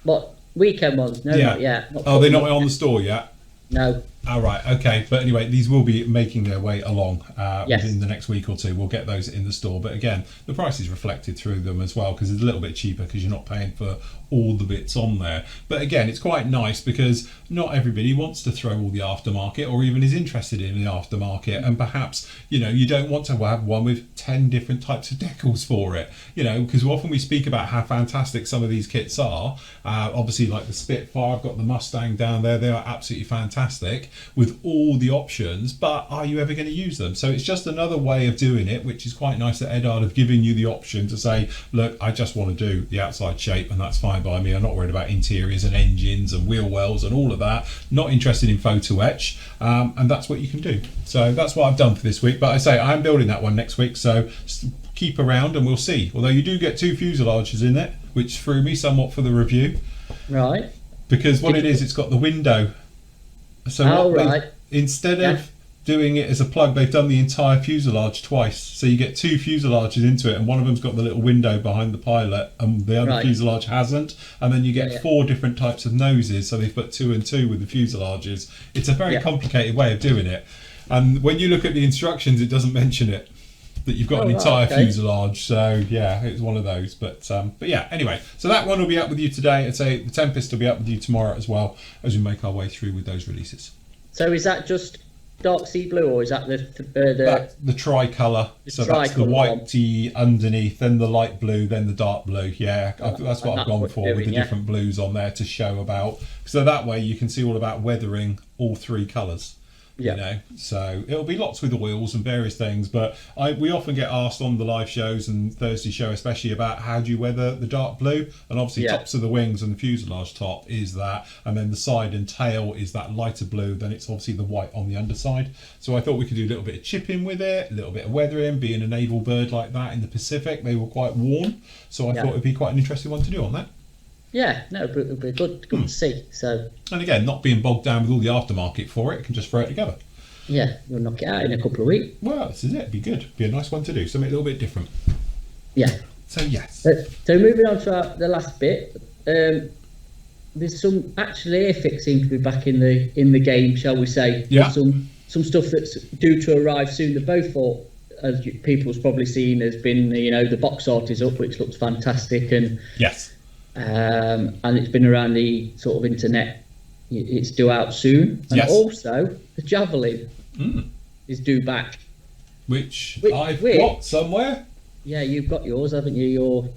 What, weekend ones? No, not yet. They're not on the store yet? No. All right, okay. But anyway, these will be making their way along within the next week or two. We'll get those in the store. But again, the price is reflected through them as well, because it's a little bit cheaper because you're not paying for all the bits on there. But again, it's quite nice because not everybody wants to throw all the aftermarket or even is interested in the aftermarket. And perhaps, you don't want to have one with 10 different types of decals for it, because often we speak about how fantastic some of these kits are. Obviously, like the Spitfire, I've got the Mustang down there. They are absolutely fantastic with all the options, but are you ever going to use them? So it's just another way of doing it, which is quite nice that Edard have given you the option to say, look, I just want to do the outside shape and that's fine by me. I'm not worried about interiors and engines and wheel wells and all of that. Not interested in photo etch, and that's what you can do. So that's what I've done for this week. But I say I'm building that one next week, so keep around and we'll see. Although you do get 2 fuselages in it, which threw me somewhat for the review. Right. Because what it is, it's got the window. So instead of doing it as a plug, they've done the entire fuselage twice. So you get 2 fuselages into it, and one of them's got the little window behind the pilot, and the other fuselage hasn't. And then you get 4 different types of noses. So they've put 2 and 2 with the fuselages. It's a very complicated way of doing it. And when you look at the instructions, it doesn't mention it, that you've got an entire fuselage. So yeah, it's one of those. But yeah, anyway, so that one will be up with you today. I'd say the Tempest will be up with you tomorrow as well, as we make our way through with those releases. So is that just dark sea blue, or is that the tricolour? So that's the whitey underneath, then the light blue, then the dark blue. Yeah, that's what I've gone for with the different blues on there to show about. So that way you can see all about weathering all 3 colours. So it'll be lots with oils and various things, but we often get asked on the live shows and Thursday show especially about how do you weather the dark blue, and obviously tops of the wings and the fuselage top is that, and then the side and tail is that lighter blue, then it's obviously the white on the underside. So I thought we could do a little bit of chipping with it, a little bit of weathering. Being a naval bird like that in the Pacific, they were quite warm, so I thought it'd be quite an interesting one to do on that. Yeah, no, it'll be good to see. So, and again, not being bogged down with all the aftermarket for it, can just throw it together. Yeah, you'll knock it out in a couple of weeks. Well, this is it. It'd be good. Be a nice one to do. Something a little bit different. Yeah. So yes. So moving on to the last bit, there's some actual airfix seem to be back in the game, shall we say? Yeah. Some some stuff that's due to arrive soon. They're both thought, as people's probably seen, has been, the box art is up, which looks fantastic, and yes, and it's been around the sort of internet. It's due out soon, and also the Javelin is due back, which I've got somewhere. Yeah, you've got yours, haven't you?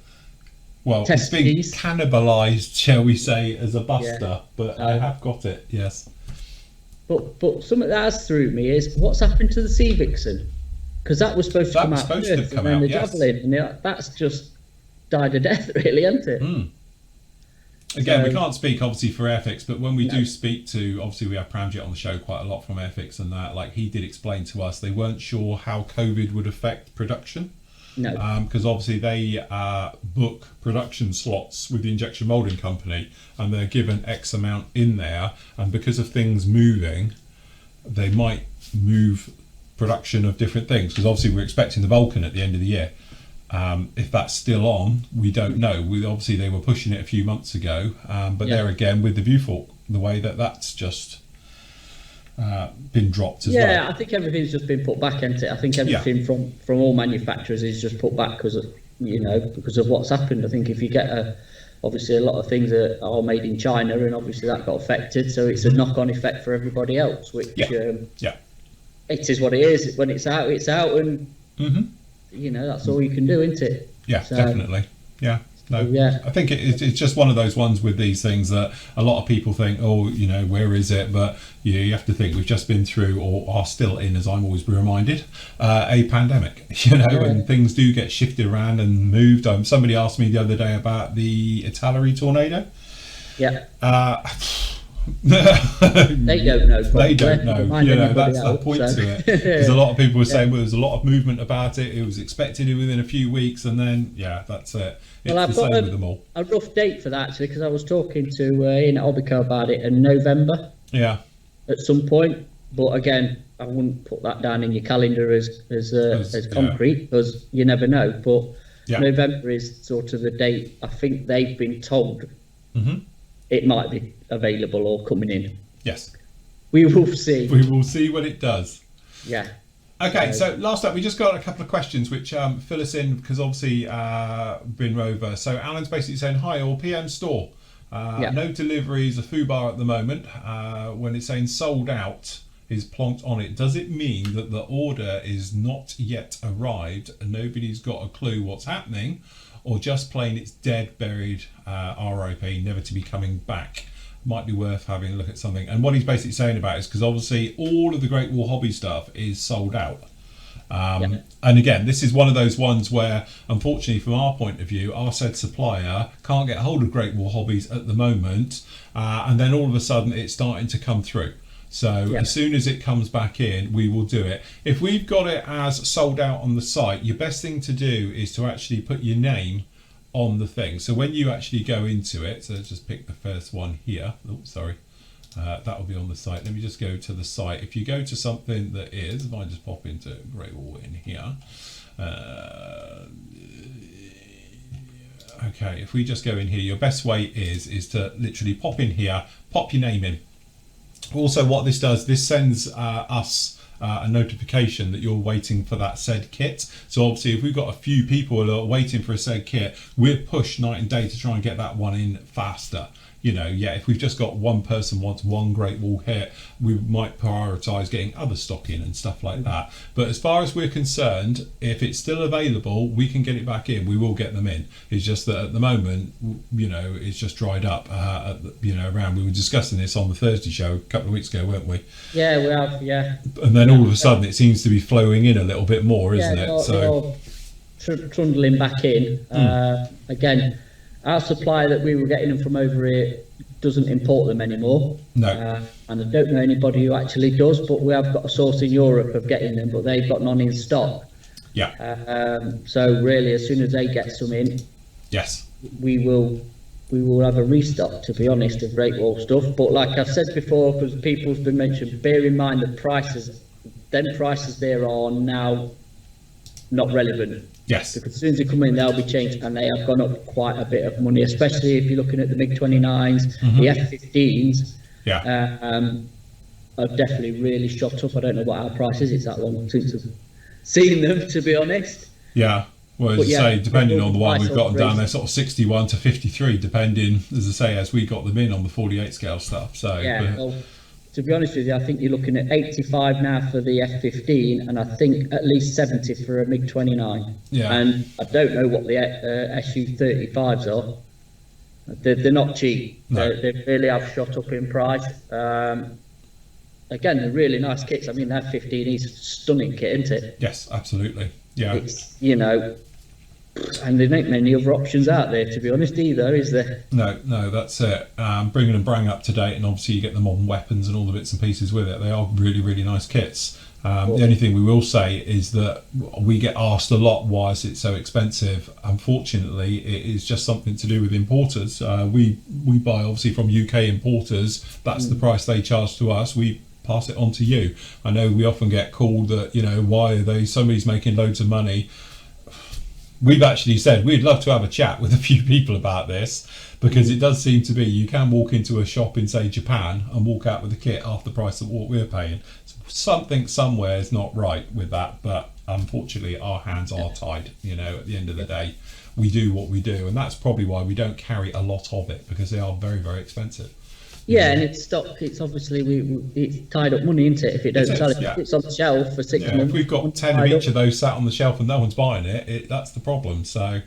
It's been cannibalised, shall we say, as a buster, but I have got it. Yes. But something that has through me is what's happened to the Sea Vixen, because that was supposed to come out first, and then the Javelin, and that's just died a death, really, hasn't it? Again, we can't speak obviously for Airfix, but when we do speak to, obviously we have Pramjet on the show quite a lot from Airfix, and that, like, he did explain to us they weren't sure how COVID would affect production. No. Because obviously they book production slots with the injection moulding company, and they're given X amount in there, and because of things moving, they might move production of different things, because obviously we're expecting the Vulcan at the end of the year. If that's still on, we don't know. Obviously they were pushing it a few months ago, but there again with the Viewfork, the way that's just been dropped as well. Yeah, I think everything's just been put back into it. I think everything from all manufacturers is just put back because of what's happened. I think if you get obviously a lot of things are made in China, and obviously that got affected, so it's a knock-on effect for everybody else, which it is what it is. When it's out, and that's all you can do, isn't it? Yeah, so, definitely. Yeah. No, I think it's just one of those ones with these things that a lot of people think, where is it? But you have to think we've just been through, or are still in, as I'm always reminded, a pandemic. And things do get shifted around and moved. Somebody asked me the other day about the Italy tornado. Yeah. They don't know. They don't know. That's the point to it. Because a lot of people were saying, well, there's a lot of movement about it. It was expected within a few weeks, and then that's it. I've got a rough date for that, actually, because I was talking to Ian at Obico about it in November. Yeah. At some point, but again, I wouldn't put that down in your calendar as concrete, because you never know. But November is sort of the date. I think they've been told it might be available or coming in. Yes. We will see. We will see what it does. Yeah. Okay, so last up, we just got a couple of questions which fill us in, because obviously been Rover. So Alan's basically saying, hi, all PM store. No deliveries of Fubar at the moment. When it's saying sold out is plonked on it, does it mean that the order is not yet arrived and nobody's got a clue what's happening, or just plain it's dead, buried, RIP, never to be coming back? Might be worth having a look at something. And what he's basically saying about it is because obviously all of the Great Wall Hobby stuff is sold out. And again, this is one of those ones where, unfortunately, from our point of view, our said supplier can't get hold of Great Wall Hobbies at the moment, and then all of a sudden it's starting to come through. So as soon as it comes back in, we will do it. If we've got it as sold out on the site, your best thing to do is to actually put your name on the thing. So when you actually go into it, so let's just pick the first one here. Oh, sorry. That will be on the site. Let me just go to the site. If you go to something that is, if I just pop into Great Wall in here. Okay, if we just go in here, your best way is to literally pop in here, pop your name in. Also, what this does, this sends us a notification that you're waiting for that said kit. So obviously if we've got a few people who are waiting for a said kit, we're pushed night and day to try and get that one in faster. If we've just got one person wants one Great Wall hit, we might prioritise getting other stock in and stuff like that. But as far as we're concerned, if it's still available, we can get it back in. We will get them in. It's just that at the moment, it's just dried up. Around. We were discussing this on the Thursday show a couple of weeks ago, weren't we? Yeah, we have. Yeah. And then all of a sudden, it seems to be flowing in a little bit more, isn't it? So trundling back in again. Our supplier that we were getting them from over here doesn't import them anymore. No. And I don't know anybody who actually does, but we have got a source in Europe of getting them, but they've got none in stock. Yeah. So really, as soon as they get some in, yes, we will have a restock, to be honest, of Great Wall stuff. But like I've said before, because people's been mentioned, bear in mind the prices there are now not relevant. Yes. Because as soon as they come in, they'll be changed, and they have gone up quite a bit of money, especially if you're looking at the MiG-29s, the F-15s. Yeah. have definitely really shot up. I don't know what our price is. It's that long since I've seen them, to be honest. Yeah. Well, as But I say, depending on the one we've got them down there, there, sort of 61 to 53, depending, as I say, as we got them in on the 48 scale stuff. So yeah, well, to be honest with you, I think you're looking at 85 now for the F15, and I think at least 70 for a MiG-29. Yeah. And I don't know what the Su-35s are. They're not cheap. No. They really have shot up in price. Again, they're really nice kits. I mean, that 15 is a stunning kit, isn't it? Yes, absolutely. Yeah. It's, you know, and there ain't many other options out there, to be honest, either, is there? No, that's it. Bringing them brand up to date, and obviously you get the modern weapons and all the bits and pieces with it. They are really, really nice kits. The only thing we will say is that we get asked a lot, why is it so expensive? Unfortunately, it is just something to do with importers. We buy obviously from UK importers. That's the price they charge to us. We pass it on to you. I know we often get called that, you know, why are they, somebody's making loads of money. We've actually said we'd love to have a chat with a few people about this, because it does seem to be you can walk into a shop in, say, Japan and walk out with a kit half the price of what we're paying. Something somewhere is not right with that, but unfortunately our hands are tied. You know, at the end of the day, we do what we do, and that's probably why we don't carry a lot of it, because they are very, very expensive. Yeah, and it's stock. It's obviously it's tied up money, isn't it? If it don't sell it, it's on the shelf for 6 months. If we've got 10 of each of those sat on the shelf and no one's buying it, that's the problem. So,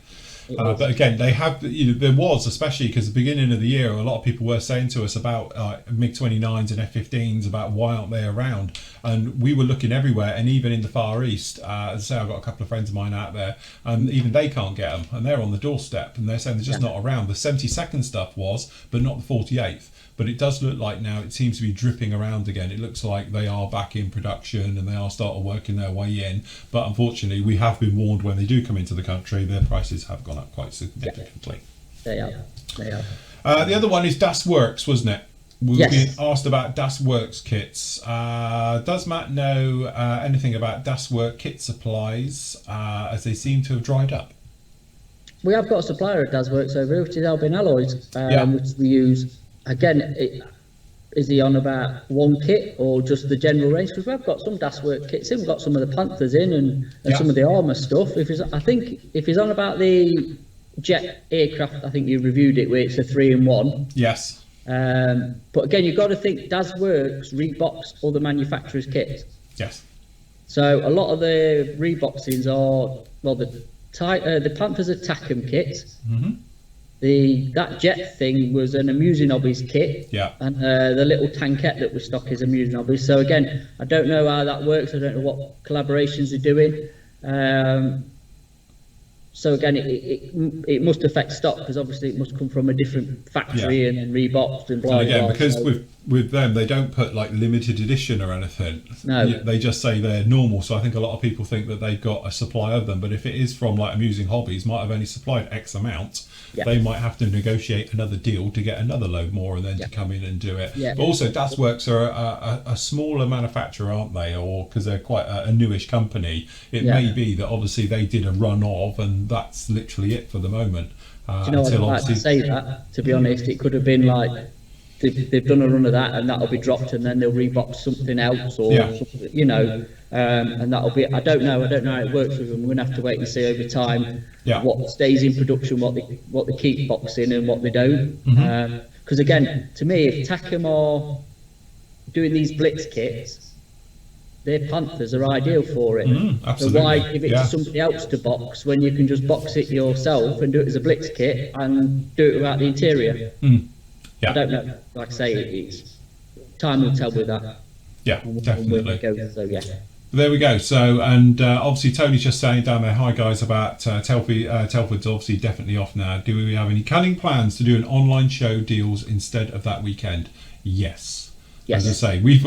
but again, they have. You know, there was, especially because the beginning of the year, a lot of people were saying to us about MiG-29s and F-15s, about why aren't they around, and we were looking everywhere, and even in the Far East. As I say, I've got a couple of friends of mine out there, and even they can't get them, and they're on the doorstep, and they're saying they're just not around. The 72nd stuff was, but not the 48th. But it does look like now it seems to be dripping around again. It looks like they are back in production and they are starting working their way in. But unfortunately, we have been warned when they do come into the country, their prices have gone up quite significantly. They are. The other one is Das Works, wasn't it? We've Yes. been asked about Das Works kits. Does Matt know anything about Das Works kit supplies, as they seem to have dried up? We have got a supplier of Das Works over here, which is Albin Alloys, which we use. Again, is he on about one kit or just the general range? Because we've got some Das Works kits in, we've got some of the Panthers in, and some of the armour stuff. I think if he's on about the jet aircraft, I think you reviewed it where it's a 3-in-1. Yes. But again, you've got to think Das Works rebox all the manufacturers' kits. Yes. So a lot of the reboxings are, well, the Panthers are TACM kits. Mm-hmm. That jet thing was an Amusing Hobbies kit, and the little tankette that was stock is Amusing Hobbies. So again, I don't know how that works. I don't know what collaborations they're doing. So again, it must affect stock, because obviously it must come from a different factory and reboxed and blah, and again, blah. because with them, they don't put like limited edition or anything. No. They just say they're normal. So I think a lot of people think that they've got a supply of them. But if it is from like Amusing Hobbies, might have only supplied X amount. They might have to negotiate another deal to get another load more, and then to come in and do it. But also, Das Works are a smaller manufacturer, aren't they? Or because they're quite a newish company, it may be that obviously they did a run of, and that's literally it for the moment. Do you know what I'd like to say that? To be honest, it could have been like they've done a run of that, and that'll be dropped, and then they'll rebox something else, or something, you know, and that'll be. I don't know how it works with them. We're gonna have to wait and see over time what stays in production, what they keep boxing, and what they don't. Because again, to me, if TACM are doing these blitz kits, their Panthers are ideal for it. So why give it to somebody else to box when you can just box it yourself and do it as a blitz kit and do it without the interior? I don't know. Like I say, it's time will tell with that. Yeah, definitely. So there we go. So, and obviously Tony's just saying down there, hi guys, about Telford's obviously definitely off now. Do we have any cunning plans to do an online show deals instead of that weekend? Yes. As I say, we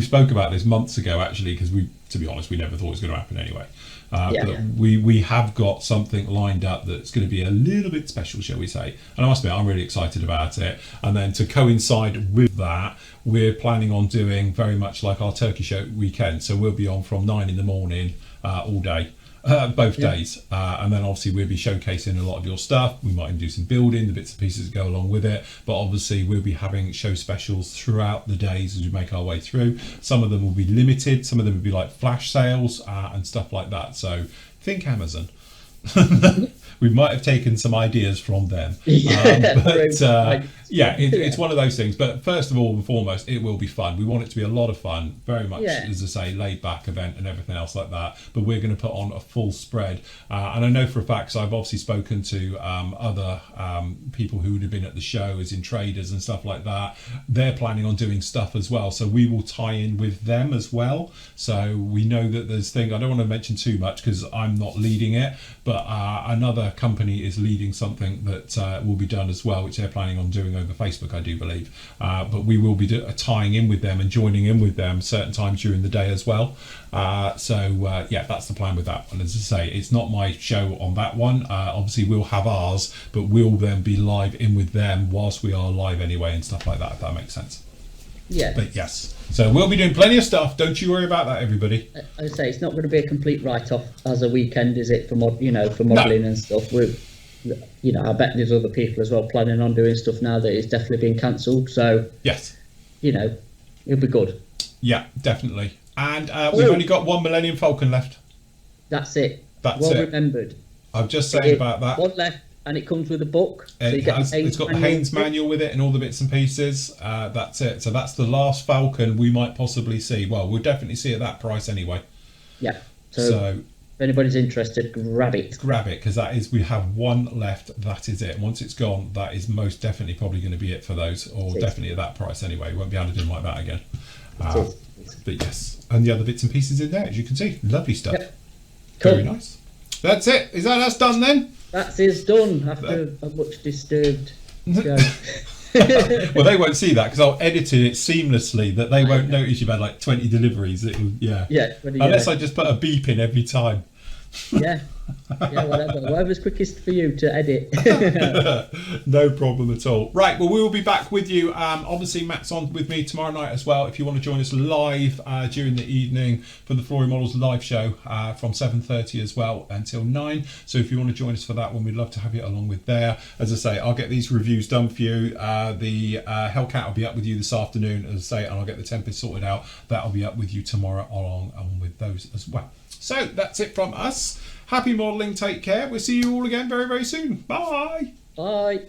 spoke about this months ago actually, because to be honest, we never thought it was going to happen anyway. But we have got something lined up that's going to be a little bit special, shall we say. And I must admit, I'm really excited about it. And then to coincide with that, we're planning on doing very much like our Turkey show weekend. So we'll be on from 9 in the morning all day. both days, and then obviously we'll be showcasing a lot of your stuff. We might even do some building, the bits and pieces that go along with it, but obviously we'll be having show specials throughout the days as we make our way through. Some of them will be limited, some of them will be like flash sales and stuff like that. So think Amazon. We might have taken some ideas from them. It's one of those things. But first of all and foremost, it will be fun. We want it to be a lot of fun, very much, as I say, laid back event and everything else like that. But we're going to put on a full spread. And I know for a fact, so I've obviously spoken to other people who would have been at the show, as in traders and stuff like that. They're planning on doing stuff as well. So we will tie in with them as well. So we know that there's things, I don't want to mention too much because I'm not leading it, but another company is leading something that will be done as well, which they're planning on doing over Facebook, I do believe. But we will be tying in with them and joining in with them certain times during the day as well. That's the plan with that one. As I say, it's not my show on that one. Obviously, we'll have ours, but we'll then be live in with them whilst we are live anyway and stuff like that, if that makes sense. Yeah. But yes, so we'll be doing plenty of stuff. Don't you worry about that, everybody. I say it's not going to be a complete write-off as a weekend, is it? For modelling and stuff. I bet there's other people as well planning on doing stuff now that it's definitely been cancelled. So yes, it'll be good. Yeah, definitely. And we've only got one Millennium Falcon left. That's it. That's well it. Remembered. I'm just saying about that. One left. And it comes with a book. It's got the Haynes manual with it and all the bits and pieces. That's it. So that's the last Falcon we might possibly see. Well, we'll definitely see at that price anyway. Yeah. So if anybody's interested, grab it. Grab it, because we have one left. That is it. Once it's gone, that is most definitely probably going to be it for those, or definitely at that price anyway. We won't be able to do them like that again. But yes, and the other bits and pieces in there, as you can see, lovely stuff. Yep. Cool. Very nice. That's it. Is that us done then? That is done after a much disturbed show. Well, they won't see that because I'll edit it seamlessly that they won't notice you've had like 20 deliveries. Unless I just put a beep in every time. Yeah, whatever's quickest for you to edit. No problem at all. Right, well, we will be back with you. Obviously, Matt's on with me tomorrow night as well. If you want to join us live during the evening for the Flory Models live show from 7:30 as well until 9. So if you want to join us for that one, we'd love to have you along with there. As I say, I'll get these reviews done for you. The Hellcat will be up with you this afternoon, as I say, and I'll get the Tempest sorted out. That'll be up with you tomorrow along with those as well. So that's it from us. Happy modelling, take care. We'll see you all again very, very soon. Bye. Bye.